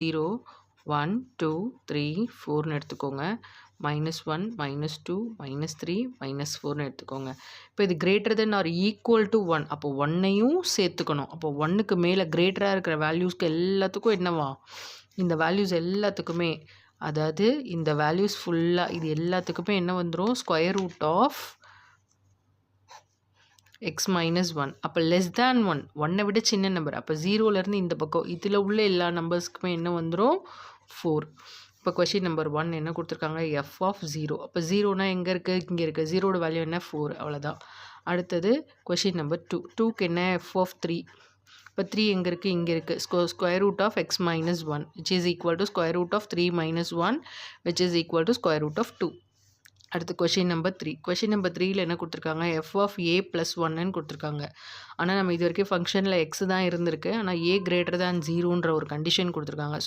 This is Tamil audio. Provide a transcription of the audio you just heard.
0 1 2 3 4ன்னு எடுத்துக்கோங்க. -1 -2 -3 -4ன்னு எடுத்துக்கோங்க. இப்போ இது greater than or equal to 1 அப்போ 1ஐயும் சேர்த்துக்கணும். அப்போ 1க்கு மேலே கிரேட்டராக இருக்கிற வேல்யூஸ்க்கு எல்லாத்துக்கும் என்னவா இந்த வேல்யூஸ் எல்லாத்துக்குமே அதாவது இந்த வேல்யூஸ் ஃபுல்லாக இது எல்லாத்துக்குமே என்ன வந்துடும் square root of x minus 1 அப்போ லெஸ் தேன் 1 1ஐ விட சின்ன நம்பர் அப்போ 0லேருந்து இந்த பக்கம் இதில் உள்ள எல்லா நம்பர்ஸ்க்குமே என்ன வந்துடும் 4. இப்போ கொஷின் நம்பர் 1 என்ன கொடுத்துருக்காங்க எஃப் ஆஃப் 0 அப்போ 0னா எங்கே இருக்குது இங்கே இருக்குது 0ஓட வேல்யூ என்ன 4 அவ்வளோதான். அடுத்தது கொஷின் நம்பர் 2 2க்கு என்ன எஃப் ஆஃப் 3 இப்போ 3 எங்கே இருக்குது இங்கே இருக்குது square root of x minus 1 which is equal to square root of 3 minus 1 which is equal to square root of 2. அடுத்து கொஷின் நம்பர் 3 கொஷின் நம்பர் 3ல என்ன கொடுத்துருக்காங்க எஃப் ஆஃப் ஏ ப்ளஸ் 1ன்னு கொடுத்துருக்காங்க. ஆனால் நம்ம இது வரைக்கும் ஃபங்க்ஷனில் எக்ஸ் தான் இருந்திருக்கு ஆனால் ஏ கிரேட்டர் தேன் 0ன்ற ஒரு கண்டிஷன் கொடுத்துருக்காங்க. ஸோ